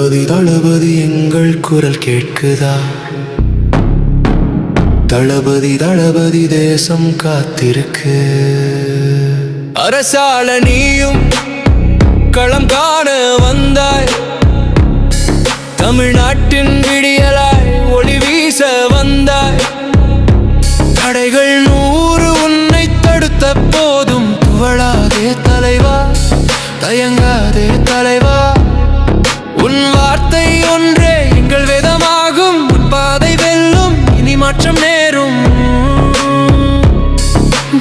தளபதி தளபதி எங்கள் குரல் கேட்குதா? தளபதி தளபதி தேசம் காத்திருக்கு. அரசாள நீயும் களம் காண வந்தாய். தமிழ்நாட்டின் விடியலாய் ஒளி வீச வந்தாய். தடைகள் 100 உன்னை தடுத்த போதும் துவளாதே தலைவா, தயங்காதே தலைவா. உன் வார்த்தை ஒன்றே எங்கள் வேதமாகும். உன் பாதை வெல்லும், இனி மாற்றம் நேரும்.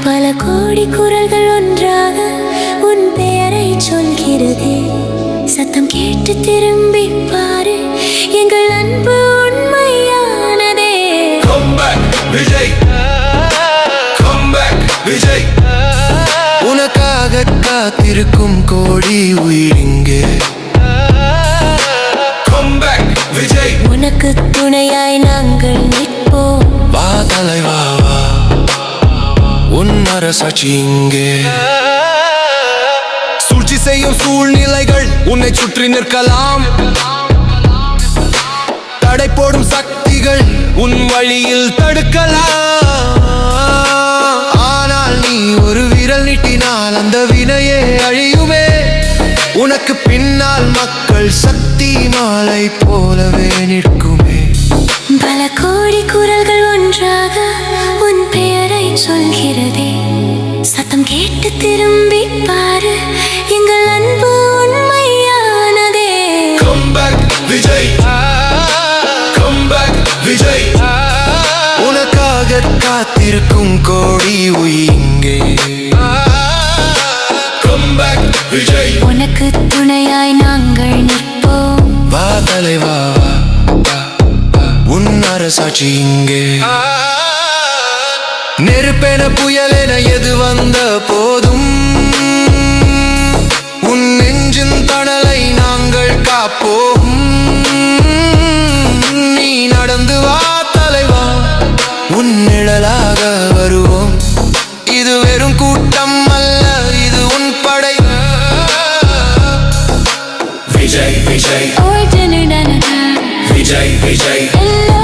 பல கோடி குரல்கள் ஒன்றாக உன் பெயரை சொல்கிறதே. சத்தம் கேட்டு திரும்பி பாரு, எங்கள் அன்பு உண்மையானதே. Come back, Vijay. Come back, Vijay. உனக்காக காத்திருக்கும் கோடி உயிர் இங்கே. Come back, Vijay. உனக்கு துணையாய் நாங்கள் நிற்போம். வா தலைவா வா, உன் அரசாட்சி இங்கே. சூழ்ச்சி செய்யும் சூழ்நிலைகள் உன்னை சுற்றி நிற்கலாம். தடை போடும் சக்திகள் உன் வழியில் தடுக்கலாம். ஆனால் நீ ஒரு விரல் நீட்டினால் அந்த வினையே அழியுமே. உனக்கு பின்னால் மக்கள் சக்தி மாலை போலவே நிற்குமே. பல கோடி குரல்கள் ஒன்றாக உன் பெயரை சொல்கிறதே. சத்தம் கேட்டு திரும்பி பாரு, எங்கள் அன்பு உண்மையானதே. Come back, Vijay. Come back, Vijay. உனக்காக காத்திருக்கும் கோடி உயிர் இங்கே. Come back, Vijay. உனக்கு துணையாய் நாங்கள் நிற்போம். வா தலைவா வா, உன் அரசாட்சி இங்கே. நெருப்பென புயலென எது வந்த போதும் உன் நெஞ்சின் தணலை நாங்கள் காப்போம். நீ நடந்து வா தலைவா, உன் நிழலாக வருவோம். இது வெறும் கூட்டம் அல்ல, இது உன் படை. விஜய் விஜய் ஓ டனடனடா, விஜய் விஜய். எல்லா